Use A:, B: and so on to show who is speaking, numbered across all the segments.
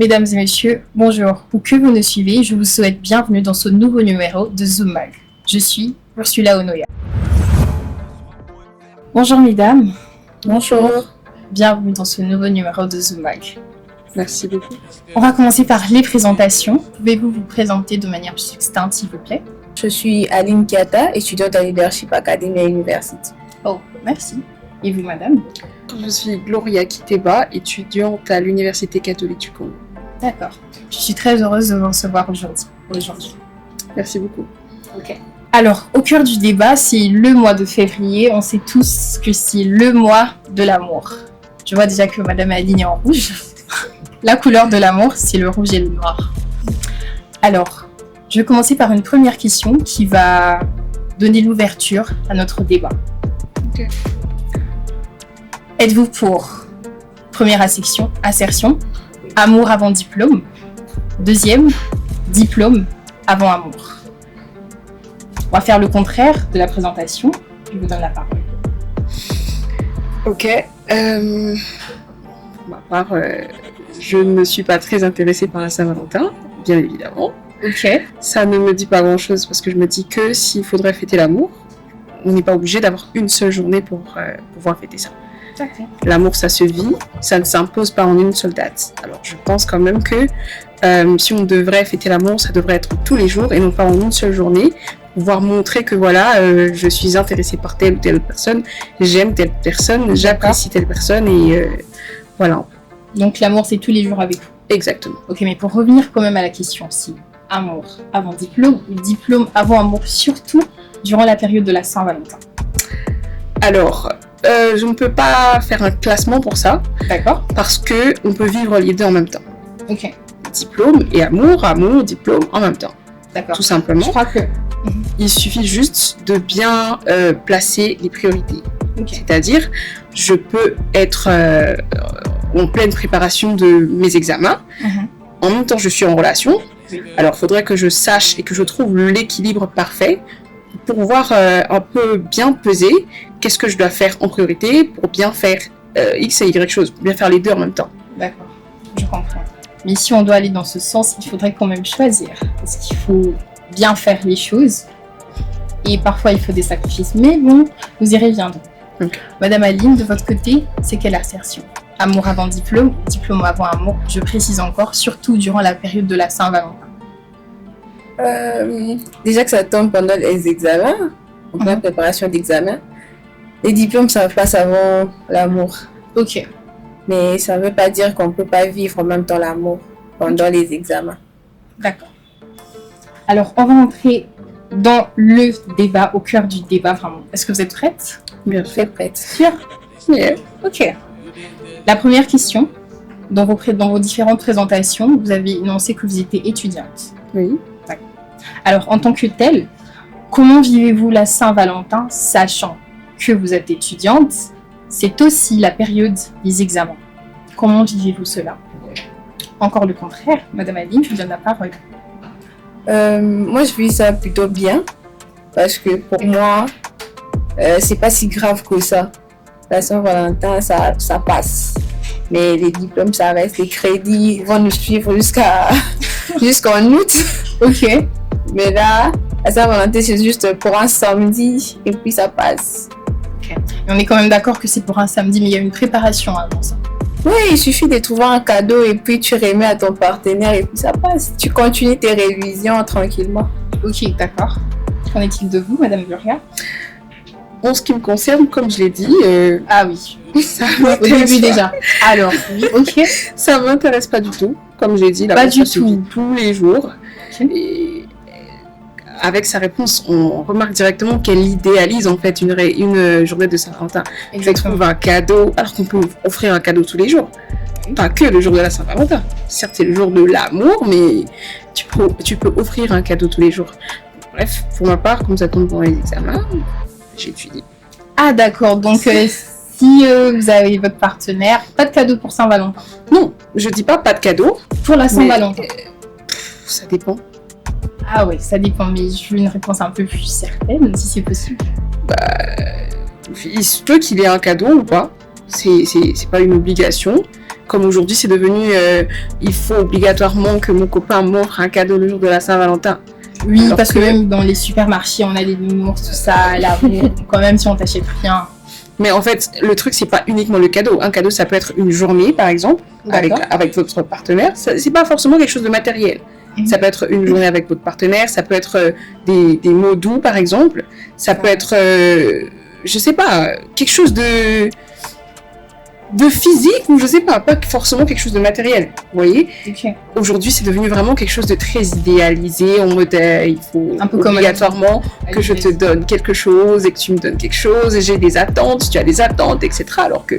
A: Mesdames et messieurs, bonjour. Où que vous nous suivez, je vous souhaite bienvenue dans ce nouveau numéro de Zoom Mag. Je suis Ursula Onoya. Bonjour mesdames.
B: Bonjour.
A: Bienvenue dans ce nouveau numéro de Zoom Mag.
B: Merci beaucoup.
A: On va commencer par les présentations. Pouvez-vous vous présenter de manière succincte, s'il vous plaît?
B: Je suis Aline Kiata, étudiante à Leadership Academy à University.
A: Oh, merci. Et vous, madame?
C: Je suis Gloria Kiteba, étudiante à l'Université catholique du Congo.
A: D'accord. Je suis très heureuse de vous recevoir aujourd'hui.
C: Merci beaucoup.
A: Ok. Alors, au cœur du débat, c'est le mois de février. On sait tous que c'est le mois de l'amour. Je vois déjà que madame Aline est en rouge. La couleur de l'amour, c'est le rouge et le noir. Alors, je vais commencer par une première question qui va donner l'ouverture à notre débat.
C: Ok.
A: Êtes-vous pour, première assertion, amour avant diplôme? Deuxième, diplôme avant amour. On va faire le contraire de la présentation. Je vous donne la parole.
C: Ok. Pour ma part, je ne suis pas très intéressée par la Saint-Valentin, bien évidemment.
A: Ok.
C: Ça ne me dit pas grand-chose parce que je me dis que s'il faudrait fêter l'amour, on n'est pas obligé d'avoir une seule journée pour pouvoir fêter ça.
A: Okay.
C: L'amour, ça se vit, ça ne s'impose pas en une seule date. Alors, je pense quand même que si on devrait fêter l'amour, ça devrait être tous les jours et non pas en une seule journée. Pouvoir montrer que voilà, je suis intéressée par telle ou telle personne, j'aime telle personne, j'apprécie telle personne et voilà.
A: Donc l'amour, c'est tous les jours avec vous.
C: Exactement.
A: Ok, mais pour revenir quand même à la question, si amour avant diplôme ou diplôme avant amour, surtout durant la période de la Saint-Valentin.
C: Alors, je ne peux pas faire un classement pour ça.
A: D'accord.
C: Parce que on peut vivre les deux en même temps.
A: Ok.
C: Diplôme et amour, diplôme en même temps.
A: D'accord.
C: Tout simplement.
A: Je crois que...
C: Il suffit juste de bien placer les priorités.
A: Okay.
C: C'est-à-dire, je peux être en pleine préparation de mes examens. En même temps, je suis en relation. Alors, il faudrait que je sache et que je trouve l'équilibre parfait pour pouvoir un peu bien peser qu'est-ce que je dois faire en priorité pour bien faire X et Y choses, pour bien faire les deux en même temps.
A: D'accord, je comprends. Mais si on doit aller dans ce sens, il faudrait quand même choisir. Parce qu'il faut bien faire les choses. Et parfois, il faut des sacrifices. Mais bon, nous y reviendrons.
C: Okay.
A: Madame Aline, de votre côté, c'est quelle assertion? Amour avant diplôme, diplôme avant amour, je précise encore, surtout durant la période de la Saint-Valentin.
B: Déjà que ça tombe pendant les examens, en pleine préparation d'examen. Les diplômes, ça passe avant l'amour.
A: Ok.
B: Mais ça ne veut pas dire qu'on ne peut pas vivre en même temps l'amour pendant les examens.
A: D'accord. Alors, on va entrer dans le débat, au cœur du débat, vraiment. Est-ce que vous êtes prête?
C: Bien
B: Très prête.
A: Sûr?
C: Yeah.
A: Ok. La première question, dans vos différentes présentations, vous avez énoncé que vous étiez étudiante.
C: Oui.
A: D'accord. Alors, en tant que telle, comment vivez-vous la Saint-Valentin, sachant que vous êtes étudiante? C'est aussi la période des examens. Comment vivez-vous cela? Encore le contraire, Madame Aline, je vous donne la parole.
B: Moi, je vis ça plutôt bien parce que pour moi, c'est pas si grave que ça. La Saint-Valentin, ça passe. Mais les diplômes, ça reste. Les crédits vont nous suivre jusqu'en août.
A: Ok.
B: Mais là, la Saint-Valentin, c'est juste pour un samedi et puis ça passe.
A: Okay. Et on est quand même d'accord que c'est pour un samedi, mais il y a une préparation avant ça.
B: Oui, il suffit de trouver un cadeau et puis tu remets à ton partenaire et puis ça passe. Tu continues tes révisions tranquillement.
A: Ok, d'accord. Qu'en est-il de vous, Madame Gloria?
C: En ce qui me concerne, comme je l'ai dit,
A: ah oui,
C: ça
A: au début déjà. Alors, oui, ok.
C: Ça m'intéresse pas du tout, comme j'ai dit.
A: Pas du tout.
C: Tous les jours.
A: Okay.
C: Et avec sa réponse, on remarque directement qu'elle idéalise en fait une journée de Saint-Valentin. Elle trouve un cadeau, alors qu'on peut offrir un cadeau tous les jours. Pas que le jour de la Saint-Valentin. Certes, c'est le jour de l'amour, mais tu peux offrir un cadeau tous les jours. Bref, pour ma part, comme ça tombe pendant les examens, j'étudie.
A: Ah d'accord, donc si vous avez votre partenaire, pas de cadeau pour Saint-Valentin?
C: Non, je dis pas de cadeau.
A: Pour la Saint-Valentin?
C: Ça dépend.
A: Ah ouais, ça dépend, mais je veux une réponse un peu plus certaine, si c'est possible.
C: Il se peut qu'il ait un cadeau ou pas. C'est pas une obligation. Comme aujourd'hui, c'est devenu, il faut obligatoirement que mon copain m'offre un cadeau le jour de la Saint-Valentin.
A: Oui, alors parce que même dans les supermarchés, on a les nounours, tout ça, l'amour. Quand même, si on t'achète rien.
C: Mais en fait, le truc, c'est pas uniquement le cadeau. Un cadeau, ça peut être une journée, par exemple, avec votre partenaire. C'est pas forcément quelque chose de matériel. Ça peut être une journée avec votre partenaire, ça peut être des mots doux, par exemple. Ça peut être, je sais pas, quelque chose de physique ou je sais pas forcément quelque chose de matériel, vous voyez. Aujourd'hui, c'est devenu vraiment quelque chose de très idéalisé, en mode il faut un peu obligatoirement que je te donne quelque chose et que tu me donnes quelque chose et j'ai des attentes, tu as des attentes, etc. Alors que...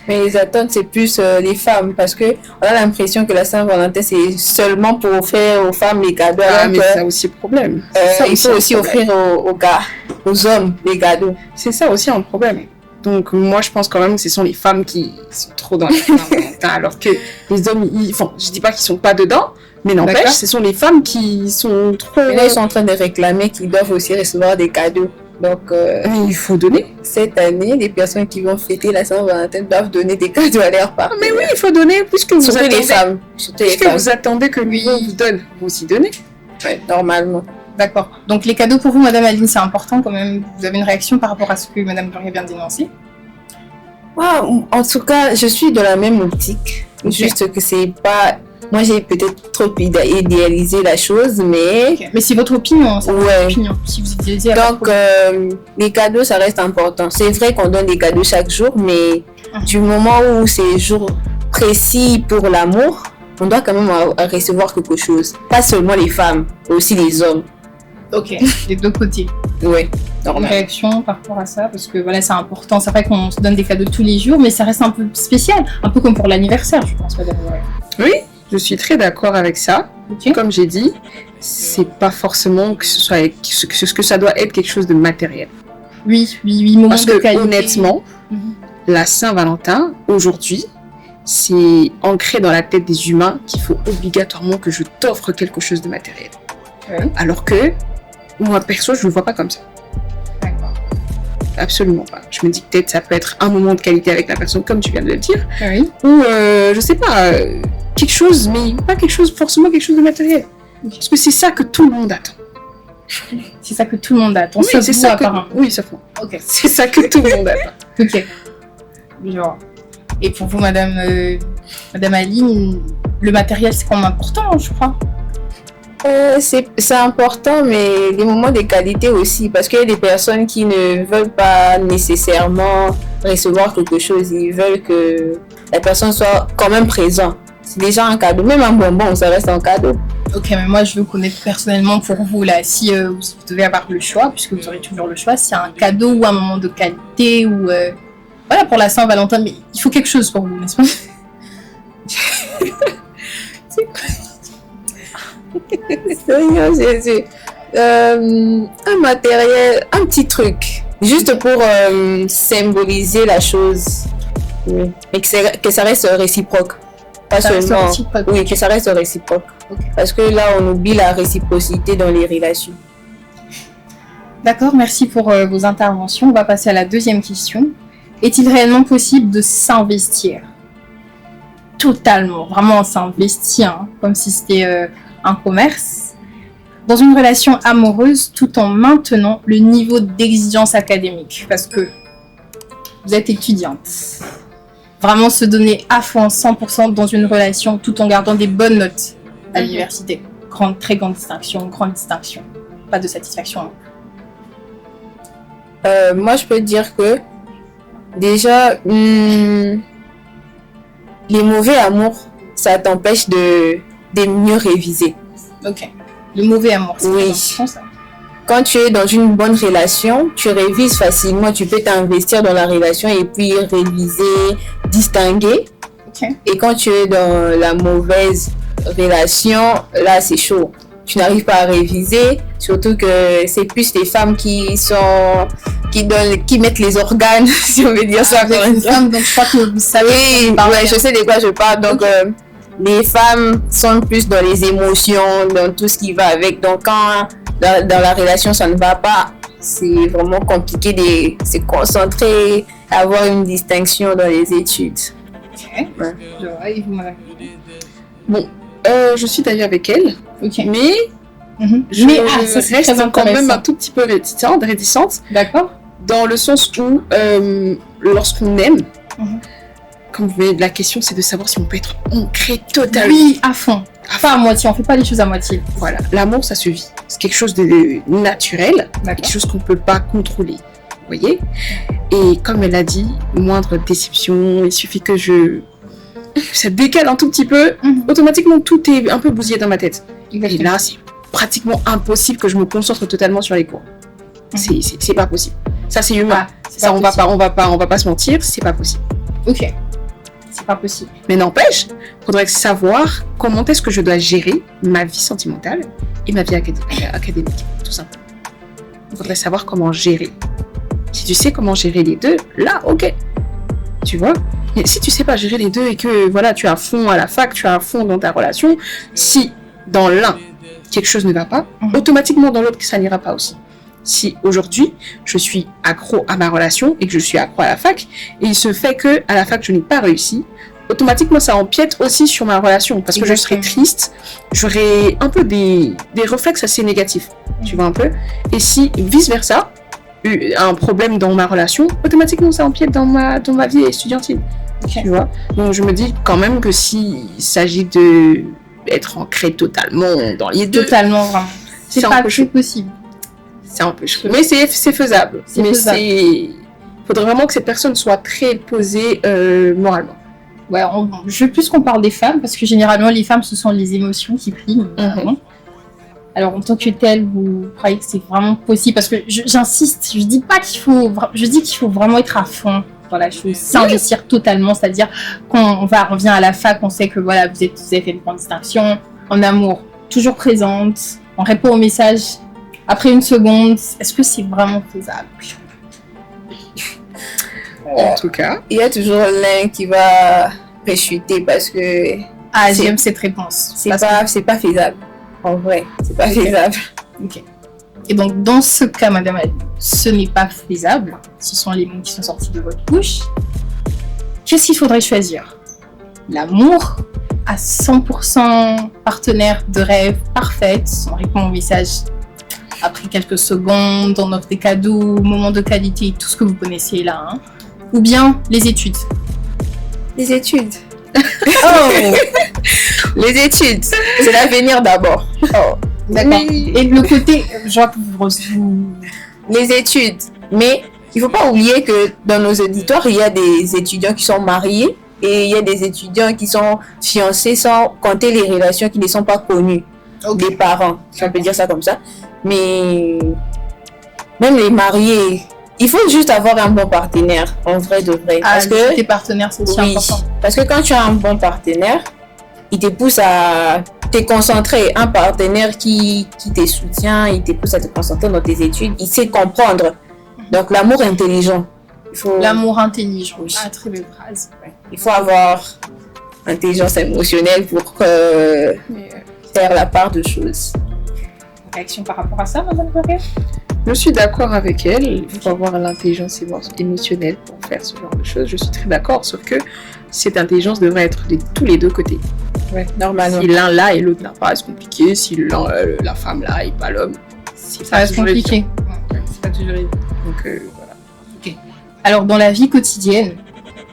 B: Mais les attentes, c'est plus les femmes, parce que on a l'impression que la Saint-Valentin, c'est seulement pour offrir aux femmes les cadeaux.
C: Mais c'est aussi le problème.
B: Il faut aussi offrir aux gars, aux hommes, les cadeaux.
C: C'est ça aussi un problème. Donc moi, je pense quand même que ce sont les femmes qui sont trop dans la Saint-Valentin, alors que les hommes, je dis pas qu'ils sont pas dedans, mais n'empêche, ce sont les femmes qui sont trop...
B: Et là, ils sont en train de réclamer qu'ils doivent aussi recevoir des cadeaux. Donc,
C: il faut donner.
B: Cette année, les personnes qui vont fêter la Saint-Valentin doivent donner des cadeaux à leurs partenaires.
C: Mais oui, il faut donner, puisque vous attendez...
B: les femmes.
C: Puisque vous attendez que lui vous donne, vous aussi donnez.
B: Ouais, normalement.
A: D'accord. Donc les cadeaux pour vous, Madame Aline, c'est important quand même. Vous avez une réaction par rapport à ce que Madame Gloria vient d'énoncer?
B: En tout cas, je suis de la même optique. Juste que c'est pas... Moi, j'ai peut-être trop idéalisé la chose, mais...
A: Mais c'est votre opinion, c'est votre opinion. Si vous idéalisez...
B: Donc, les cadeaux, ça reste important. C'est vrai qu'on donne des cadeaux chaque jour, mais du moment où c'est jour précis pour l'amour, on doit quand même recevoir quelque chose. Pas seulement les femmes, aussi les hommes.
A: Ok, les deux côtés.
B: Oui,
A: normal. Une réaction par rapport à ça, parce que voilà, c'est important. C'est vrai qu'on se donne des cadeaux tous les jours, mais ça reste un peu spécial. Un peu comme pour l'anniversaire, je pense, Madame Gloria.
C: Oui, je suis très d'accord avec ça. Comme j'ai dit, c'est pas forcément que ça doit être quelque chose de matériel.
A: Oui, moment
C: parce
A: de
C: que
A: qualité.
C: Honnêtement, la Saint-Valentin, aujourd'hui, c'est ancré dans la tête des humains qu'il faut obligatoirement que je t'offre quelque chose de matériel. Alors que, moi, perso, je ne le vois pas comme ça.
A: D'accord.
C: Absolument pas. Je me dis peut-être ça peut être un moment de qualité avec la personne, comme tu viens de le dire.
A: Ou,
C: je sais pas, quelque chose, mais pas forcément quelque chose de matériel. Parce que c'est ça que tout le monde attend.
A: C'est ça que tout le monde attend.
C: Oui, c'est ça apparemment. Oui, ça fait.
A: Ok.
C: C'est ça que tout le monde attend.
A: Ok. Genre. Et pour vous, Madame Aline, le matériel, c'est quand même important, je crois.
B: C'est important, mais les moments de qualité aussi, parce qu'il y a des personnes qui ne veulent pas nécessairement recevoir quelque chose, ils veulent que la personne soit quand même présente. C'est déjà un cadeau, même un bonbon, ça reste un cadeau.
A: Ok, mais moi je veux connaître personnellement pour vous là, si vous devez avoir le choix, puisque vous aurez toujours le choix, si un cadeau ou un moment de qualité ou voilà pour la Saint-Valentin, mais il faut quelque chose pour vous, n'est-ce pas?
B: C'est quoi? Seigneur Jésus. Un matériel, un petit truc, juste pour symboliser la chose. Oui. Et que ça reste réciproque. Pas seulement. Oui, que ça reste réciproque. Parce que là, on oublie la réciprocité dans les relations.
A: D'accord, merci pour vos interventions. On va passer à la deuxième question. Est-il réellement possible de s'investir? Totalement, vraiment s'investir, hein, comme si c'était un commerce, dans une relation amoureuse tout en maintenant le niveau d'exigence académique, parce que vous êtes étudiante. Vraiment se donner à fond, 100% dans une relation tout en gardant des bonnes notes à l'université. Très grande distinction, pas de satisfaction.
B: Moi, je peux dire que déjà, les mauvais amours, ça t'empêche de mieux réviser.
A: Ok. Le mauvais amour, c'est
B: oui.
A: Ça.
B: Quand tu es dans une bonne relation, tu révises facilement, tu peux t'investir dans la relation et puis réviser, distinguer.
A: Okay.
B: Et quand tu es dans la mauvaise relation, là c'est chaud. Tu n'arrives pas à réviser, surtout que c'est plus les femmes qui mettent les organes, si on veut dire ça.
A: Donc je crois que vous savez.
B: Oui, je sais de quoi je parle. Donc les femmes sont plus dans les émotions, dans tout ce qui va avec. Donc quand dans la relation ça ne va pas, c'est vraiment compliqué de se concentrer, avoir une distinction dans les études. Ouais.
A: Je vois, et vous, madame?
C: Bon, je suis d'ailleurs avec elle,
A: Ok.
C: mais je
A: ça, c'est
C: reste
A: très
C: quand même
A: intéressant.
C: un tout petit peu réticente
A: D'accord.
C: dans le sens où lorsqu'on aime,
A: Mhm.
C: comme vous voyez, la question c'est de savoir si on peut être ancré totalement.
A: Oui, à fond. Pas à moitié, on fait pas les choses à moitié.
C: Voilà, l'amour ça se vit. C'est quelque chose de naturel,
A: D'accord.
C: quelque chose qu'on peut pas contrôler. Vous voyez? Et comme elle a dit, moindre déception, il suffit que ça décale un tout petit peu, automatiquement tout est un peu bousillé dans ma tête. Et là, c'est pratiquement impossible que je me concentre totalement sur les cours. C'est pas possible. Ça, c'est humain. Ça, on va pas se mentir, c'est pas possible.
A: Ok. C'est pas possible.
C: Mais n'empêche, faudrait savoir comment est-ce que je dois gérer ma vie sentimentale et ma vie académique, tout simplement. Faudrait savoir comment gérer. Si tu sais comment gérer les deux, là, ok. Tu vois? Mais si tu sais pas gérer les deux et que voilà, tu es à fond à la fac, tu es à fond dans ta relation, si dans l'un quelque chose ne va pas, automatiquement dans l'autre ça n'ira pas aussi. Si aujourd'hui je suis accro à ma relation et que je suis accro à la fac, et il se fait que à la fac je n'ai pas réussi, automatiquement ça empiète aussi sur ma relation parce que je serai triste, j'aurai un peu des réflexes assez négatifs, tu vois un peu. Et si vice versa, un problème dans ma relation, automatiquement ça empiète dans ma vie estudiantine. Tu vois. Donc je me dis quand même que s'il s'agit d'être ancré totalement dans les deux,
A: Totalement, vraiment. C'est pas très possible.
C: C'est un peu chaud. Mais c'est faisable. Faudrait vraiment que cette personne soit très posée moralement.
A: Ouais, je veux plus qu'on parle des femmes, parce que généralement, les femmes, ce sont les émotions qui priment. Alors, en tant que telle, vous croyez que c'est vraiment possible? Parce que j'insiste, je dis qu'il faut vraiment être à fond dans la chose, s'investir totalement, c'est-à-dire quand on revient à la fac, on sait que voilà, vous avez fait une grande distinction, en amour, toujours présente, on répond aux messages après une seconde. Est-ce que c'est vraiment faisable?
C: En tout cas,
B: il y a toujours l'un qui va réchuter parce que
A: j'aime cette réponse.
B: C'est pas faisable. En vrai, c'est pas faisable.
A: Ok. Et donc, dans ce cas, madame, ce n'est pas faisable. Ce sont les mots qui sont sortis de votre bouche. Qu'est-ce qu'il faudrait choisir? L'amour à 100% partenaire de rêve parfaite. On répond au message après quelques secondes, on offre des cadeaux, moments de qualité, tout ce que vous connaissez là. Hein. Ou bien les études.
B: Les études.
A: Oh.
B: Les études. C'est l'avenir d'abord. Oh.
A: D'accord. Et le côté, genre,
B: les études. Mais il ne faut pas oublier que dans nos auditoires, il y a des étudiants qui sont mariés et il y a des étudiants qui sont fiancés sans compter les relations qui ne sont pas connues des parents. Si on peut dire ça comme ça. Mais même les mariés, il faut juste avoir un bon partenaire, en vrai de vrai.
A: Parce que tes partenaires, c'est aussi important.
B: Parce que quand tu as un bon partenaire, il te pousse à te concentrer. Un partenaire qui te soutient, il te pousse à te concentrer dans tes études, il sait comprendre. Donc l'amour intelligent.
A: L'amour intelligent. Oui. Ah, très belle phrase.
B: Il faut avoir intelligence émotionnelle pour faire la part de choses.
A: Réaction par rapport à ça, madame Correa?
C: Je suis d'accord avec elle. Il faut avoir l'intelligence émotionnelle pour faire ce genre de choses. Je suis très d'accord, sauf que cette intelligence devrait être de tous les deux côtés.
B: Ouais, normalement.
C: Si l'un là et l'autre n'a pas, c'est compliqué. Si la femme là et pas l'homme,
A: ça reste compliqué.
C: C'est pas toujours évident. Donc voilà.
A: Okay. Alors dans la vie quotidienne,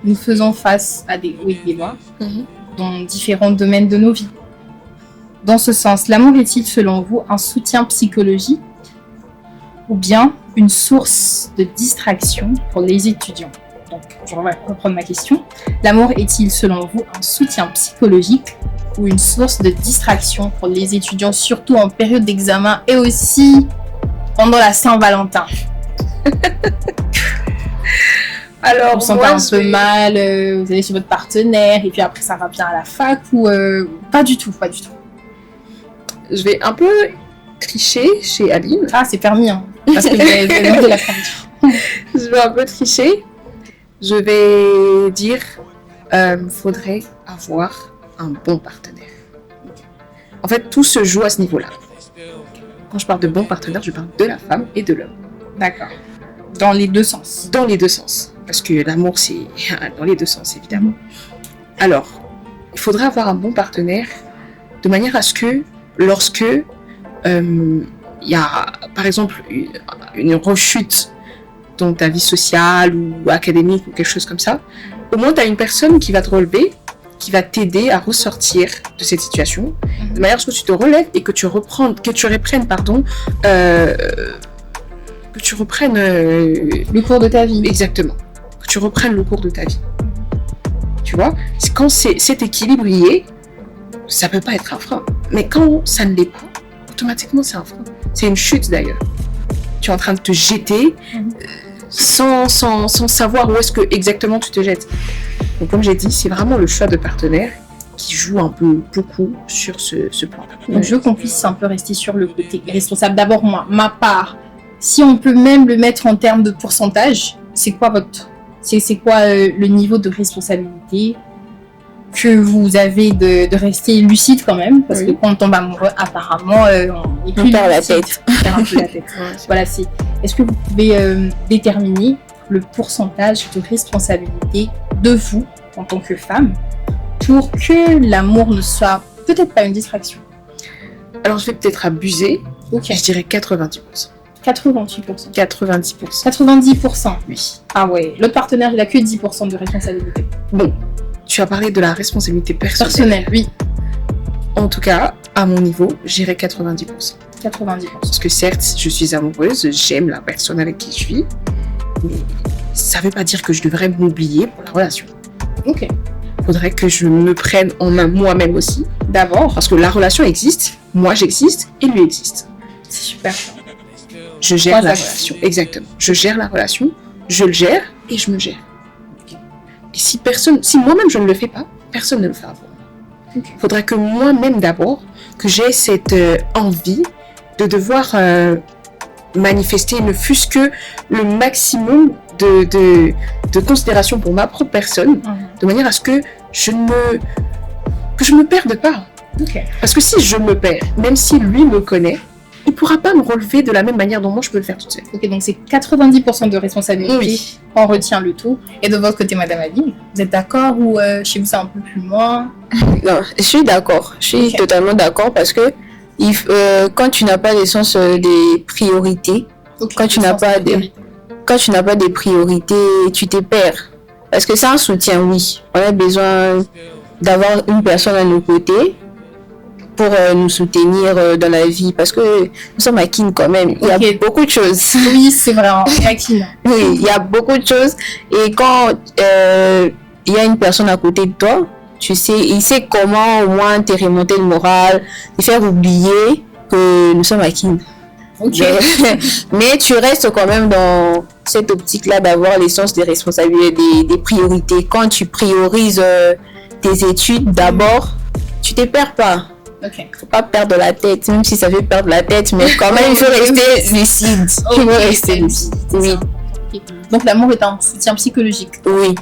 A: nous faisons face à des hauts et des bas dans différents domaines de nos vies. Dans ce sens, l'amour est-il selon vous un soutien psychologique ou bien une source de distraction pour les étudiants? Donc, je vais reprendre ma question. L'amour est-il selon vous un soutien psychologique ou une source de distraction pour les étudiants, surtout en période d'examen et aussi pendant la Saint-Valentin?
B: Alors,
A: vous sentez un peu mal, vous allez chez votre partenaire et puis après ça va bien à la fac ou pas du tout?
C: Je vais un peu tricher chez Aline.
A: Ah, c'est permis, hein, parce que vous avez demandé la permission.
C: Je vais un peu tricher. Je vais dire, faudrait avoir un bon partenaire. En fait, tout se joue à ce niveau-là. Quand je parle de bon partenaire, je parle de la femme et de l'homme.
A: D'accord. Dans les deux sens.
C: Dans les deux sens. Parce que l'amour, c'est dans les deux sens, évidemment. Alors, il faudrait avoir un bon partenaire de manière à ce que lorsque il y a, par exemple, une rechute dans ta vie sociale ou académique ou quelque chose comme ça, au moins tu as une personne qui va te relever, qui va t'aider à ressortir de cette situation, de manière à ce que tu te relèves et que tu reprennes, que tu reprennes
A: Le cours de ta vie.
C: exactement, que tu reprennes le cours de ta vie. Tu vois, quand cet équilibre y est, ça peut pas être un frein. Mais quand ça ne l'est pas, automatiquement c'est un frein. C'est une chute d'ailleurs. Tu es en train de te jeter sans savoir où est-ce que exactement tu te jettes. Donc comme j'ai dit, c'est vraiment le choix de partenaire qui joue un peu beaucoup sur ce plan.
A: Donc je veux qu'on puisse un peu rester sur le côté responsable. D'abord moi, ma part. Si on peut même le mettre en termes de pourcentage, c'est quoi le niveau de responsabilité que vous avez de rester lucide quand même, parce que quand on tombe amoureux, apparemment, on est plus
B: perd la
A: lucide.
B: tête.
A: On perd un peu la tête. Voilà, est-ce que vous pouvez déterminer le pourcentage de responsabilité de vous, en tant que femme, pour que l'amour ne soit peut-être pas une distraction?
C: Alors je vais peut-être abuser,
A: Ok,
C: je dirais 90%.
A: 88%.
C: 90%.
A: 90%.
C: Oui.
A: Ah ouais, l'autre partenaire, il a que 10% de responsabilité.
C: Bon, tu as parlé de la responsabilité personnelle.
A: Personnel, oui.
C: En tout cas, à mon niveau, j'irais 90%.
A: 90%.
C: Parce que certes, je suis amoureuse, j'aime la personne avec qui je suis, mais ça veut pas dire que je devrais m'oublier pour la relation.
A: Ok.
C: Faudrait que je me prenne en main moi-même aussi, d'abord, parce que la relation existe, moi j'existe et lui existe.
A: C'est super.
C: Je gère
A: Trois
C: la
A: axes.
C: relation, exactement. Je gère la relation, je le gère et je me gère. Et si moi-même je ne le fais pas, personne ne le fera pour moi.
A: Ok.
C: Faudrait que moi-même d'abord, que j'ai cette envie de devoir manifester ne fût-ce que le maximum de considération pour ma propre personne, de manière à ce que je ne me perde pas.
A: Ok.
C: Parce que si je me perds, même si lui me connaît, il ne pourra pas me relever de la même manière dont moi je peux le faire toute seule.
A: Ok, donc c'est 90% de responsabilité.
C: Oui.
A: On retient le tout. Et de votre côté, Madame Aline, vous êtes d'accord ou chez vous c'est un peu plus moins?
B: Non, je suis d'accord. Je suis
A: Ok.
B: totalement d'accord parce que quand tu n'as pas le sens des priorités,
A: Ok,
B: Quand tu
A: le
B: n'as
A: sens
B: pas
A: de
B: de-
A: vérité.
B: quand tu n'as pas de priorités, tu te perds. Parce que c'est un soutien, oui. On a besoin d'avoir une personne à nos côtés pour nous soutenir dans la vie. Parce que nous sommes à Kin quand même. Il y a
A: Ok.
B: beaucoup de choses.
A: Oui, c'est vrai, on est acquis.
B: Oui, il y a beaucoup de choses. Et quand il y a une personne à côté de toi, tu sais, il sait comment au moins te remonter le moral, te faire oublier que nous sommes à Kin.
A: Ok.
B: Mais tu restes quand même dans cette optique-là d'avoir les sens des responsabilités, des priorités. Quand tu priorises tes études d'abord, tu te perds pas.
A: Ok.
B: Faut pas perdre la tête, même si ça fait perdre la tête, mais quand même il faut rester lucide. Il faut rester lucide. Oui,
A: Ok. Donc l'amour est un soutien psychologique.
B: oui,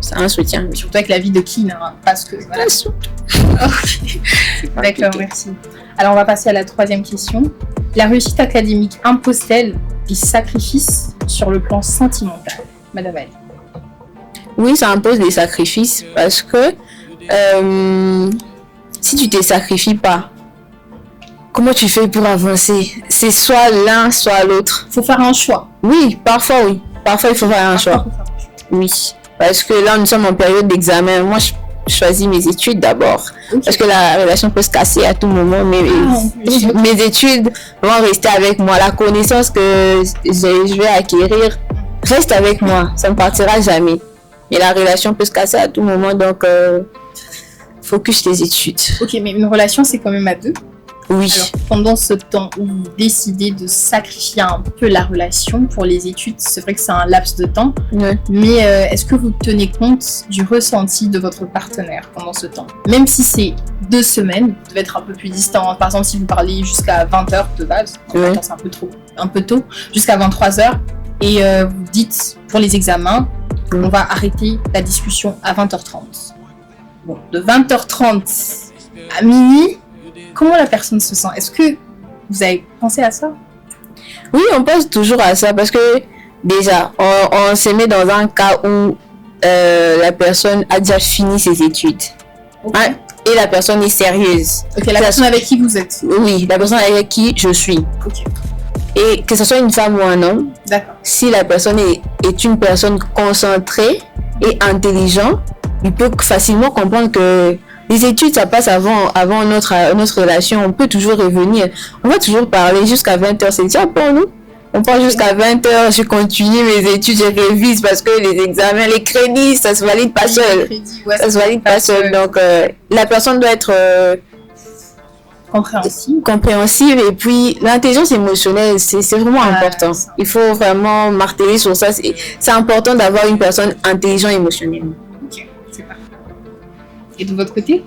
B: c'est un soutien.
A: Surtout avec la vie de Kin, hein, parce que voilà. Ok. D'accord, merci. Alors on va passer à la troisième question. La réussite académique impose-t-elle des sacrifices sur le plan sentimental, Madame Ali?
B: Oui, ça impose des sacrifices parce que si tu te sacrifies pas, comment tu fais pour avancer? C'est soit l'un, soit l'autre.
A: Faut faire un choix.
B: Oui. Parfois il faut faire un choix. Oui, parce que là nous sommes en période d'examen. Moi je choisis mes études d'abord.
A: Ok.
B: Parce que la relation peut se casser à tout moment, mais
A: Ah,
B: mes études vont rester avec moi. La connaissance que je vais acquérir reste avec moi. Ça ne partira jamais. Mais la relation peut se casser à tout moment, donc focus tes études.
A: Ok, mais une relation, c'est quand même à deux.
B: Oui.
A: Alors, pendant ce temps où vous décidez de sacrifier un peu la relation pour les études, c'est vrai que c'est un laps de temps,
B: Ouais.
A: mais est-ce que vous tenez compte du ressenti de votre partenaire pendant ce temps? Même si c'est 2 semaines, vous devez être un peu plus distant. Par exemple, si vous parlez jusqu'à 20h de base,
B: Ouais.
A: 20h, c'est un peu tôt, jusqu'à 23h, et vous dites pour les examens, on va arrêter la discussion à 20h30. Bon, de 20h30 à minuit, comment la personne se sent? Est-ce que vous avez pensé à ça?
B: Oui, on pense toujours à ça parce que déjà, on se met dans un cas où la personne a déjà fini ses études.
A: Ok.
B: Hein, et la personne est sérieuse.
A: Ok, la personne avec qui vous êtes.
B: Oui, la personne avec qui je suis.
A: Ok.
B: Et que ce soit une femme ou un homme,
A: D'accord.
B: si la personne est une personne concentrée et intelligente, il peut facilement comprendre que les études, ça passe avant notre relation. On peut toujours revenir. On va toujours parler jusqu'à 20h. C'est déjà pour nous. On parle jusqu'à 20h. Je continue mes études, je révise parce que les examens, les crédits, ça se valide pas seul.
A: Ouais,
B: Ça se valide pas seul. Donc, la personne doit être compréhensive. Et puis, l'intelligence émotionnelle, c'est vraiment important. Il faut vraiment marteler sur ça. C'est important d'avoir une personne intelligente émotionnellement.
A: Ok, c'est parfait. Et de votre côté?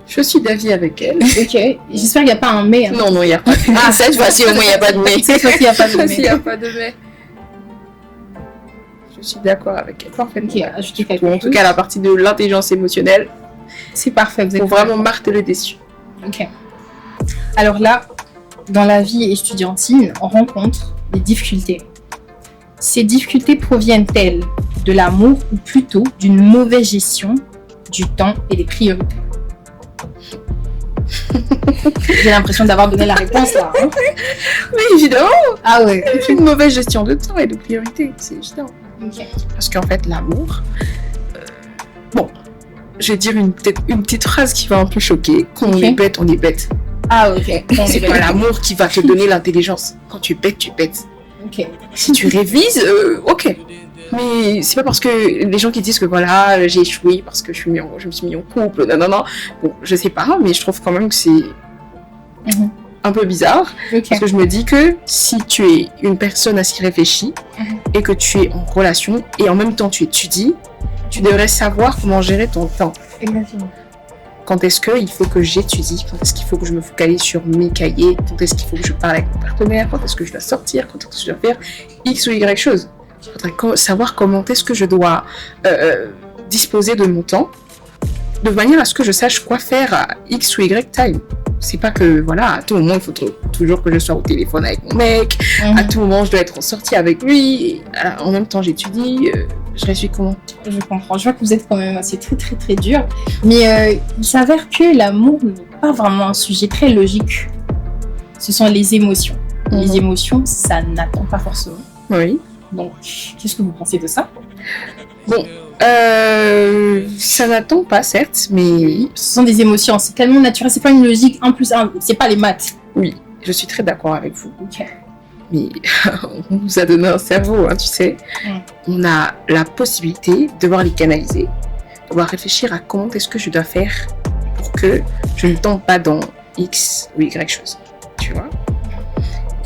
C: Je suis d'avis avec elle.
A: Ok, j'espère qu'il n'y a pas un mais. Hein.
C: Non, il n'y a pas.
B: Ah, cette fois-ci, au moins, il n'y a pas de mais.
A: Cette fois-ci, il n'y a pas de
C: Cette fois-ci, il n'y
A: mais.
C: a pas de mais. Je suis d'accord avec elle. Parfait.
A: Ok, ajoutez quelque
C: En tout cas, la partie de l'intelligence émotionnelle,
A: c'est parfait. Vous
C: il faut
A: êtes
C: vraiment marteler dessus.
A: Ok. Alors là, dans la vie étudiantine, on rencontre des difficultés. Ces difficultés proviennent-elles de l'amour ou plutôt d'une mauvaise gestion du temps et des priorités? J'ai l'impression d'avoir donné la réponse là. Hein.
C: Mais évidemment,
A: Ah ouais.
C: c'est une mauvaise gestion de temps et de priorité, c'est évident.
A: Ok.
C: Parce qu'en fait, l'amour, bon, je vais dire peut-être une petite phrase qui va un peu choquer. Quand on
A: Ok.
C: est bête, on est bête.
A: Ah ok.
C: C'est pas l'amour qui va te donner l'intelligence. Quand tu es bête, tu es bête.
A: Ok.
C: Si tu révises, ok. Mais c'est pas parce que les gens qui disent que voilà, j'ai échoué parce que je me suis mis en couple, non. Bon, je sais pas, mais je trouve quand même que c'est
A: Mhm.
C: un peu bizarre.
A: Ok.
C: Parce que je me dis que si tu es une personne assez réfléchie
A: Mhm.
C: et que tu es en relation et en même temps tu étudies, tu devrais savoir comment gérer ton temps.
A: Exactement.
C: Quand est-ce qu'il faut que j'étudie? Quand est-ce qu'il faut que je me focalise sur mes cahiers? Quand est-ce qu'il faut que je parle avec mon partenaire? Quand est-ce que je dois sortir? Quand est-ce que je dois faire X ou Y chose? Il faudrait savoir comment est-ce que je dois disposer de mon temps de manière à ce que je sache quoi faire à X ou Y time. C'est pas que, voilà, à tout moment, il faut toujours que je sois au téléphone avec mon mec.
A: Mhm.
C: À tout moment, je dois être en sortie avec lui. Et, en même temps, j'étudie. Je réussis comment?
A: Je comprends. Je vois que vous êtes quand même assez très dur. Mais il s'avère que l'amour n'est pas vraiment un sujet très logique. Ce sont les émotions. Les
C: Mhm.
A: émotions, ça n'attend pas forcément.
C: Oui.
A: Donc, qu'est-ce que vous pensez de ça?
C: Ça n'attend pas, certes, mais
A: Ce sont des émotions, c'est tellement naturel, c'est pas une logique 1 plus 1, c'est pas les maths.
C: oui, je suis très d'accord avec vous.
A: Ok.
C: Mais on nous a donné un cerveau, hein, tu sais.
A: Mm.
C: On a la possibilité de devoir les canaliser, de devoir réfléchir à comment est-ce que je dois faire pour que je ne tombe pas dans X ou Y chose. Tu vois?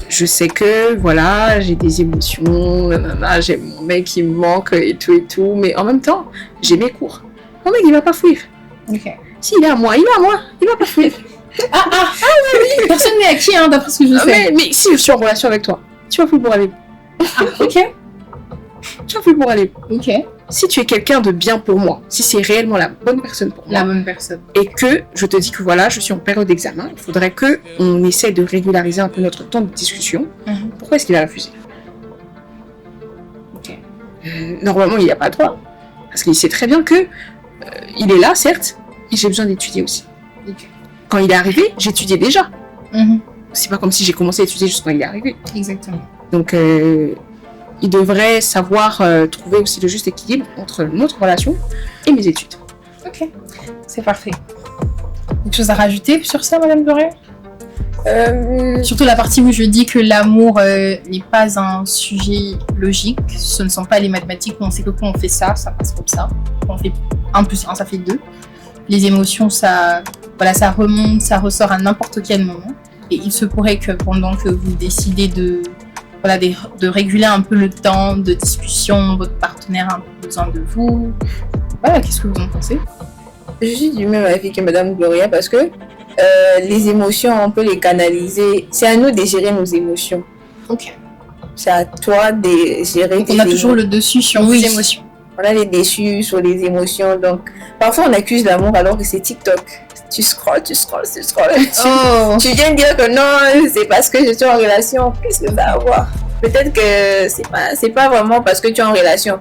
C: Je sais que, voilà, j'ai des émotions, nanana, j'ai mon mec qui me manque et tout, mais en même temps, j'ai mes cours. Mon mec, il va pas fuir.
A: Ok.
C: S'il est à moi, il est à moi, il va pas fuir.
A: Personne n'est acquis, hein, d'après ce que je sais.
C: Mais si je suis en relation avec toi, tu vas fuir pour aller.
A: Ah, ok.
C: Tu vas fuir pour aller.
A: Ok.
C: Si tu es quelqu'un de bien pour moi, si c'est réellement la bonne personne pour moi,
A: La bonne personne.
C: et que je te dis que voilà, je suis en période d'examen, il faudrait que on essaie de régulariser un peu notre temps de discussion.
A: Mhm.
C: Pourquoi est-ce qu'il a refusé?
A: Ok.
C: Normalement, il n'y a pas droit. Parce qu'il sait très bien que il est là, certes, mais j'ai besoin d'étudier aussi.
A: Ok.
C: Quand il est arrivé, j'étudiais déjà.
A: Mhm.
C: C'est pas comme si j'ai commencé à étudier juste quand il est arrivé.
A: Exactement.
C: Donc, il devrait savoir trouver aussi le juste équilibre entre notre relation et mes études.
A: Ok. C'est parfait. Quelque chose à rajouter sur ça, Madame Gloria? Surtout la partie où je dis que l'amour n'est pas un sujet logique. Ce ne sont pas les mathématiques où on sait que quand on fait ça, ça passe comme ça. Quand on fait 1 plus 1, ça fait 2. Les émotions, ça remonte, ça ressort à n'importe quel moment. Et il se pourrait que pendant que vous décidez de réguler un peu le temps de discussion, votre partenaire a un peu besoin de vous. Voilà, qu'est-ce que vous en pensez?
B: Je suis du même avis que Madame Gloria parce que les émotions, on peut les canaliser. C'est à nous de gérer nos émotions.
A: Ok.
B: C'est à toi de gérer
A: Donc on a toujours le dessus sur
B: Oui.
A: les émotions.
B: On a les déçus sur les émotions. Donc, parfois, on accuse l'amour alors que c'est TikTok. Tu scrolles.
A: Oh.
B: Tu viens de dire que non, c'est parce que je suis en relation. Qu'est-ce que ça a à voir? Peut-être que c'est pas vraiment parce que tu es en relation.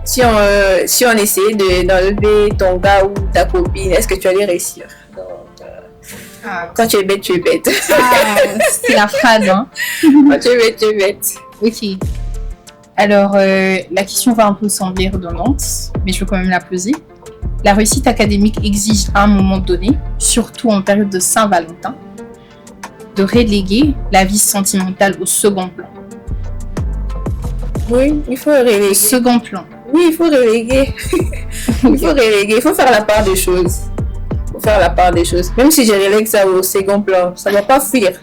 B: si on essayait d'enlever ton gars ou ta copine, est-ce que tu allais réussir? Donc, quand tu es bête, tu es bête.
A: C'est la phrase, hein.
B: Quand tu es bête, tu es bête.
A: Ok. Alors, la question va un peu sembler redondante, mais je veux quand même la poser. La réussite académique exige à un moment donné, surtout en période de Saint-Valentin, de reléguer la vie sentimentale au second plan.
B: Oui, il faut reléguer.
A: Second plan.
B: Oui, il faut reléguer. Il faut reléguer. Il faut faire la part des choses. Même si je relègue ça au second plan, ça ne va pas fuir.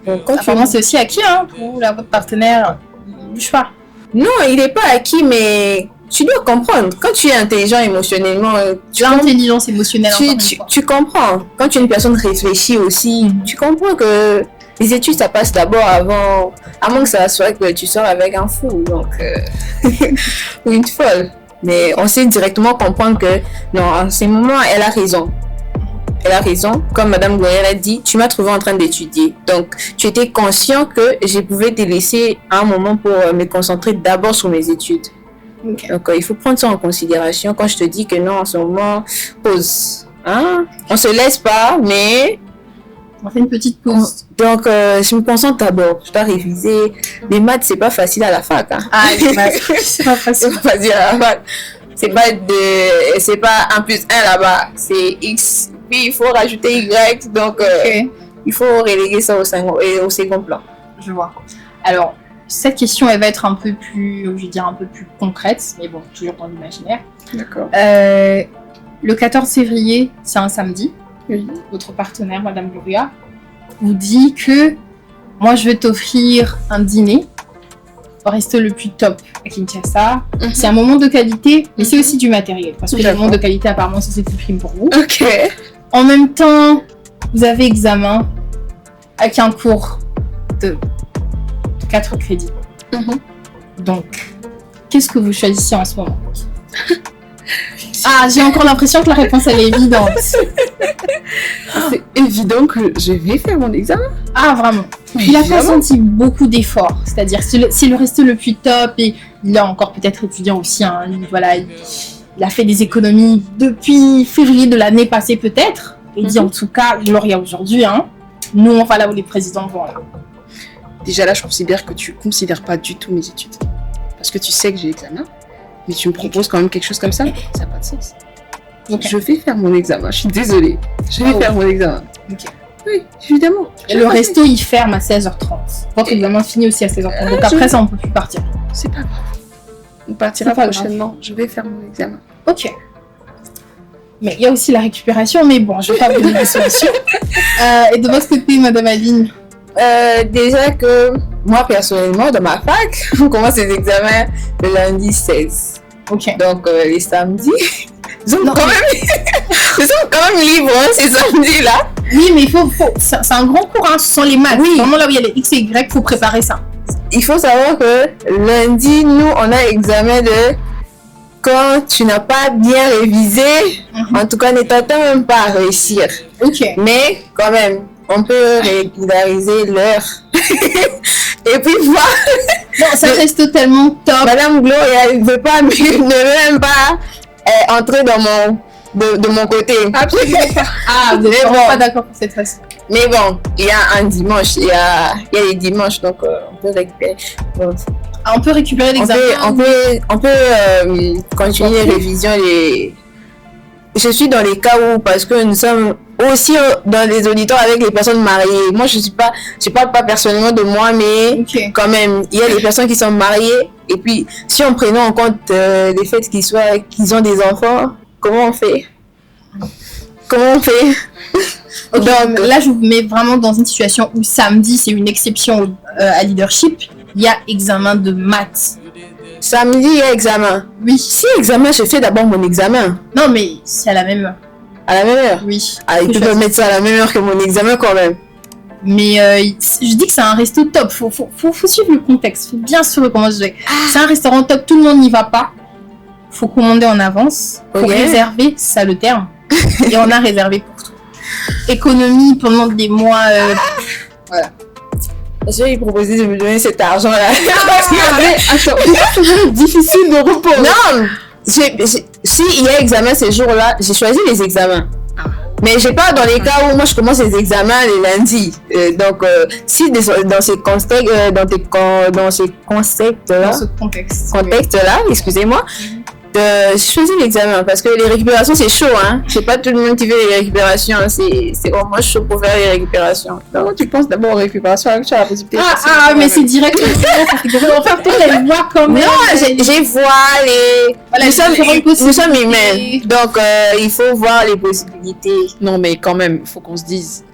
B: Donc, quand
A: Apparemment, c'est aussi acquis, hein, pour votre partenaire. Il bouge pas.
B: Non, il n'est pas acquis, mais tu dois comprendre. Quand tu es intelligent émotionnellement,
A: L'intelligence émotionnelle, encore une fois.
B: tu comprends. Quand tu es une personne réfléchie aussi, tu comprends que les études, ça passe d'abord avant que ça soit que tu sors avec un fou, donc, ou une folle. Mais on sait directement comprendre que, non, en ces moments, elle a raison. Elle a raison. Comme Madame Goyel a dit, tu m'as trouvé en train d'étudier. Donc, tu étais conscient que je pouvais te laisser un moment pour me concentrer d'abord sur mes études.
A: Okay.
B: Donc, il faut prendre ça en considération quand je te dis que non, en ce moment, pause. Hein? On se laisse pas, mais...
A: On fait une petite pause.
B: Donc, je me concentre d'abord. Je dois réviser. Les maths, c'est pas facile à la fac. Hein.
A: Ah, les maths, c'est pas facile.
B: C'est pas facile à la fac. C'est pas 1 plus 1 là-bas. C'est X. Puis, il faut rajouter Y. Donc, il faut reléguer ça au second plan.
A: Je vois. Alors, cette question, elle va être un peu plus, je veux dire, un peu plus concrète, mais bon, toujours dans l'imaginaire.
B: D'accord.
A: Le 14 février, c'est un samedi.
B: Oui.
A: Votre partenaire, Madame Gloria, vous dit que moi, je vais t'offrir un dîner au resto le plus top à Kinshasa.
C: Mhm.
A: C'est un moment de qualité, mais c'est aussi du matériel. Parce que le moment de qualité, apparemment, c'est une prime pour vous.
C: Ok.
A: En même temps, vous avez examen avec un cours de 4 crédits.
C: Mhm.
A: Donc, qu'est-ce que vous choisissez en ce moment? Ah, j'ai encore l'impression que la réponse, elle est évidente.
C: C'est évident que je vais faire mon examen.
A: Ah, vraiment. Il a consenti beaucoup d'efforts. C'est-à-dire, c'est le resto le plus top et il est encore peut-être étudiant aussi. Hein. Il a fait des économies depuis février de l'année passée peut-être. Il dit en tout cas, Gloria aujourd'hui, hein, nous on va là où les présidents vont là.
C: Déjà là, je considère que tu considères pas du tout mes études. Parce que tu sais que j'ai l'examen. Mais tu me proposes quand même quelque chose comme ça n'a pas de sens. Donc je vais faire mon examen, je suis désolée. Je vais faire mon examen.
A: Ok.
C: Oui, évidemment.
A: Et le resto, il ferme à 16h30. Votre examen finit aussi à 16h30. Donc après ça, on peut plus partir.
C: C'est pas grave. On partira prochainement. Je vais faire mon examen.
A: Ok. Mais il y a aussi la récupération, mais bon, je vais pas vous donner de solution. Et de votre côté, Madame Aline?
B: Déjà que moi, personnellement, dans ma fac, on commence les examens le lundi 16.
A: Ok.
B: Donc, les samedis, ils sont quand même libres, hein, ces samedis-là.
A: Oui, mais c'est un grand cours, hein, ce sont les maths.
B: Oui.
A: Vraiment là où il y a les X et Y, il faut préparer ça.
B: Il faut savoir que lundi, nous, on a examen de quand tu n'as pas bien révisé, en tout cas, ne t'attends même pas à réussir.
A: Ok.
B: Mais, quand même, on peut régulariser l'heure. Et puis voir.
A: Bon, ça reste tellement top.
B: Madame Gloria ne veut même pas entrer de mon côté.
C: Absolument pas.
A: Ah, vous n'êtes pas d'accord pour cette façon.
B: Mais bon, il y a un dimanche, il y a les dimanches, donc on peut récupérer. Bon.
A: Ah, on peut récupérer l'examen.
B: On peut continuer les révisions. Je suis dans les cas où, parce que nous sommes aussi dans les auditeurs avec les personnes mariées. Moi, je parle pas personnellement de moi, mais quand même, il y a des personnes qui sont mariées. Et puis, si on prenait en compte les faits qu'ils ont des enfants, comment on fait?
A: Okay, donc là, je vous mets vraiment dans une situation où samedi, c'est une exception à leadership. Il y a examen de maths.
B: Samedi, il y a examen.
A: Oui.
B: Si examen, je fais d'abord mon examen.
A: Non, mais c'est à la même heure.
B: À la même heure?
A: Oui.
B: Ah, il peut mettre ça à la même heure que mon examen quand même.
A: Mais je dis que c'est un resto top. Faut suivre le contexte. Faut bien suivre comment je vais. C'est un restaurant top. Tout le monde n'y va pas. Faut commander en avance. Faut réserver, c'est ça le terme. Et on a réservé pour tout. Économie pendant des mois. Voilà.
B: Je vais lui proposer de me donner cet argent-là.
C: Mais attends, c'est toujours difficile de répondre.
B: Non, s'il y a examen ces jours-là, j'ai choisi les examens. Mais j'ai pas dans les cas où moi je commence les examens les lundis. Donc si dans ces contextes, dans ces concepts-là,
A: Dans ce contexte.
B: contexte-là, excusez-moi, j'ai choisi l'examen parce que les récupérations c'est chaud, hein. C'est pas tout le monde qui fait les récupérations, c'est vraiment chaud pour faire les récupérations.
C: Comment tu penses d'abord aux récupérations avec tu as la possibilité de passer
A: Mais
C: le
A: c'est direct. En fait, peut-être elle voit quand même.
B: Non, j'ai voir les.
A: Voilà,
B: nous sommes
A: différentes
B: humains,
A: possibilités.
B: donc il faut voir les possibilités.
C: Non, mais quand même, il faut qu'on se dise.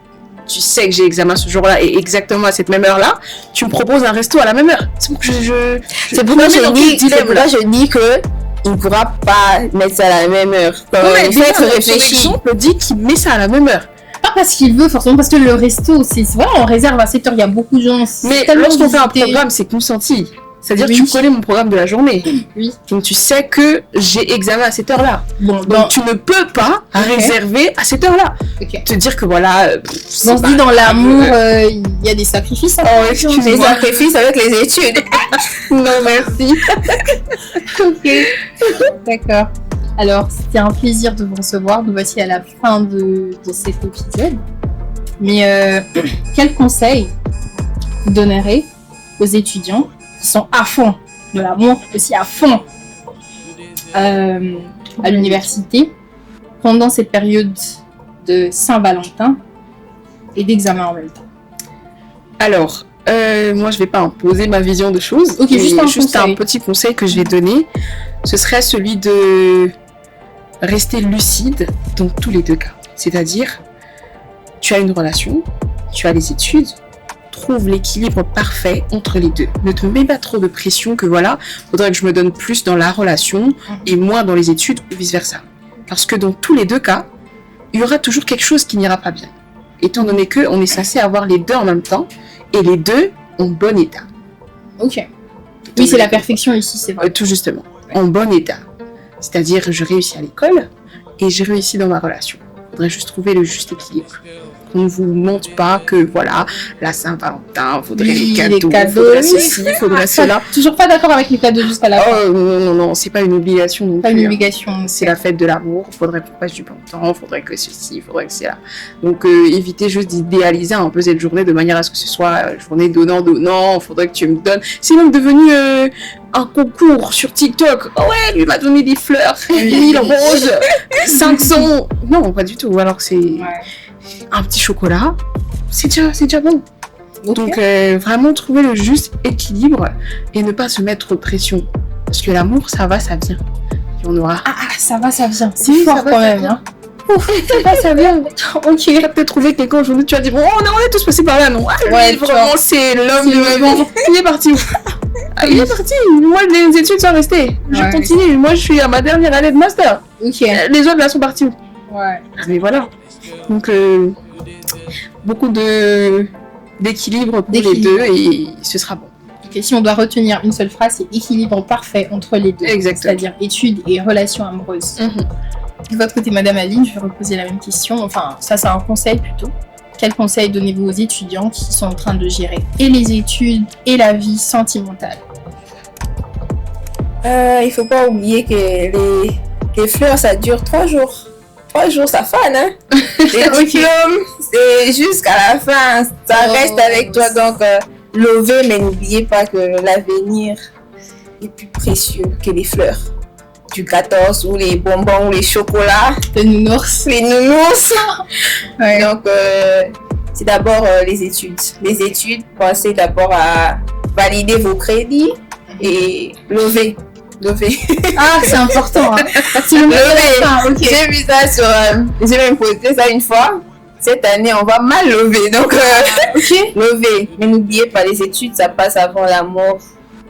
C: Tu sais que j'ai examen ce jour-là et exactement à cette même heure-là, tu me proposes un resto à la même heure. C'est pour que
B: C'est pourquoi je dis que il ne pourra pas mettre ça à la même heure.
C: Ouais,
B: il faut être réfléchi.
C: L'exemple dit qu'il met ça à la même heure.
A: Pas parce qu'il veut, forcément, parce que le resto, c'est voilà, on réserve à 7h, il y a beaucoup de gens.
C: Mais
A: tellement
C: lorsqu'on fait un
A: visité.
C: programme, c'est consenti. C'est-à-dire
A: Oui.
C: que tu connais mon programme de la journée.
A: Oui.
C: Donc tu sais que j'ai examen à cette heure-là.
A: Bon,
C: Donc tu ne peux pas réserver à cette heure-là.
A: ok.
C: Te dire que voilà.
A: On se dit dans l'amour, il y a des sacrifices.
C: Oh,
B: Les
C: excuse-moi.
B: sacrifices avec les études.
C: Non, merci.
A: Ok. D'accord. Alors, c'était un plaisir de vous recevoir. Nous voici à la fin de cet épisode. Mais quel conseil vous donnerez aux étudiants qui sont à fond de l'amour, aussi à fond à l'université pendant cette période de Saint-Valentin et d'examen en même temps?
C: Alors, moi je vais pas imposer ma vision de choses.
A: Ok,
C: mais
A: juste un
C: un
A: conseil.
C: petit conseil que je vais donner. Ce serait celui de rester lucide dans tous les deux cas. C'est-à-dire, tu as une relation, tu as les études, trouve l'équilibre parfait entre les deux. Ne te mets pas trop de pression que voilà, faudrait que je me donne plus dans la relation et moins dans les études ou vice-versa. Parce que dans tous les deux cas, il y aura toujours quelque chose qui n'ira pas bien. Étant donné qu'on est censé avoir les deux en même temps et les deux en bon état.
A: Ok. Oui, c'est la perfection ici, c'est vrai.
C: Tout justement, en bon état. C'est-à-dire, je réussis à l'école et j'ai réussi dans ma relation. Il faudrait juste trouver le juste équilibre. Qu'on ne vous montre pas que, voilà, la Saint-Valentin, faudrait
A: Oui,
C: les cadeaux, faudrait ceci, faudrait cela.
A: Toujours pas d'accord avec les cadeaux jusqu'à la fin.
C: Oh non, c'est pas une obligation non
A: Pas
C: plus,
A: une
C: hein.
A: obligation.
C: C'est la fête de l'amour, faudrait qu'on passe du bon temps, faudrait que ceci, faudrait que cela. Donc évitez juste d'idéaliser un peu cette journée de manière à ce que ce soit journée donnant, faudrait que tu me donnes. C'est même devenu un concours sur TikTok. Oh ouais, lui m'a donné des fleurs, 1000 roses, 500. Non, pas du tout. Alors que c'est
A: Ouais.
C: un petit chocolat, c'est déjà bon.
A: Ok.
C: Donc vraiment trouver le juste équilibre et ne pas se mettre de pression. Parce que l'amour, ça va, ça vient. Et on aura...
A: Ça va, ça vient. C'est
C: Oui,
A: fort
C: ça va,
A: quand
C: ça
A: même.
C: vient.
A: Hein.
C: ça va, ça vient. Ok. Tu vas peut-être trouver quelqu'un aujourd'hui, tu vas dire, bon, on est tous passés par là, non? Ah,
A: Ouais,
C: lui,
A: tu
C: vraiment,
A: vois.
C: c'est l'homme
A: C'est
C: de ma
A: le
C: vie. Il est parti où? Ah, il est parti. Moi, les études sont restées. Je
A: Ouais.
C: continue. Moi, je suis à ma dernière année de master.
A: Ok.
C: Les autres, là, sont partis où?
A: Ouais.
C: Mais voilà. Donc, beaucoup d'équilibre pour les
A: D'équilibre.
C: deux et ce sera bon.
A: Ok, si on doit retenir une seule phrase, c'est équilibre parfait entre les deux.
C: Exactement.
A: C'est-à-dire études et relations amoureuses. De votre côté, Madame Aline, je vais reposer la même question. Enfin, ça, c'est un conseil plutôt. Quel conseil donnez-vous aux étudiants qui sont en train de gérer et les études et la vie sentimentale?
B: Il faut pas oublier que les fleurs, ça dure 3 jours. 3 jours, ça fane, hein. Les diplômes, c'est jusqu'à la fin. Ça reste avec toi. Donc, lovez, mais n'oubliez pas que l'avenir est plus précieux que les fleurs. Du 14 ou les bonbons ou les chocolats,
A: De nounours.
B: les nounous.
A: Ouais.
B: Donc, c'est d'abord les études. Les études, pensez d'abord à valider vos crédits et lever.
A: Ah, c'est important. Hein. C'est le
B: Lever.
A: ok.
B: J'ai vu ça sur... j'ai même posté ça une fois. Cette année, on va mal lever. Donc,
A: Ok.
B: lever. Mais n'oubliez pas, les études, ça passe avant l'amour.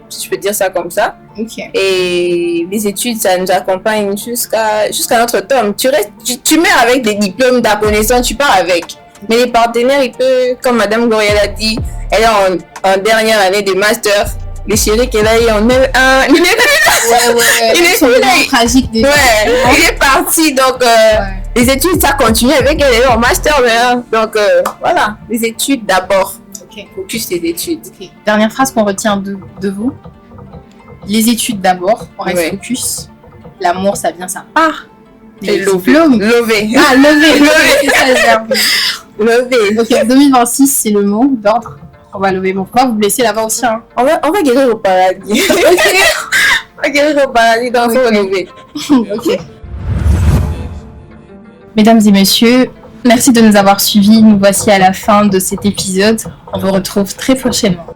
B: Si je peux dire ça comme ça.
A: Ok.
B: Et les études, ça nous accompagne jusqu'à notre tome. Tu meurs avec des diplômes, ta connaissance, tu pars avec. Mais les partenaires, ils peuvent, comme Madame Goriel a dit, elle est en dernière année de master. Les chéris qu'elle a eu en L1, il est
A: Ouais.
B: Il est
A: Son
B: cool.
A: moment tragique déjà.
B: il est parti. Donc,
A: Ouais.
B: les études, ça continue avec elle est en master. Mais, hein. Donc, voilà, les études d'abord.
A: Ok. Ok.
B: Focus tes études.
A: Ok. Dernière phrase qu'on retient de vous. Les études d'abord, on reste
B: Ouais.
A: focus. L'amour, ça vient, ça part.
B: Et
A: Les diplômes.
B: lever.
A: Ah, lever, c'est ça le verbe.
B: Lever.
A: Ok, 2026, c'est le mot d'ordre. On va lever. Bon, pourquoi vous blessez là-bas aussi, hein?
B: On va guérir au paradis. On va guérir au paradis, donc faut lever.
A: Ok. Mesdames et messieurs, merci de nous avoir suivis. Nous voici à la fin de cet épisode. On vous retrouve très prochainement.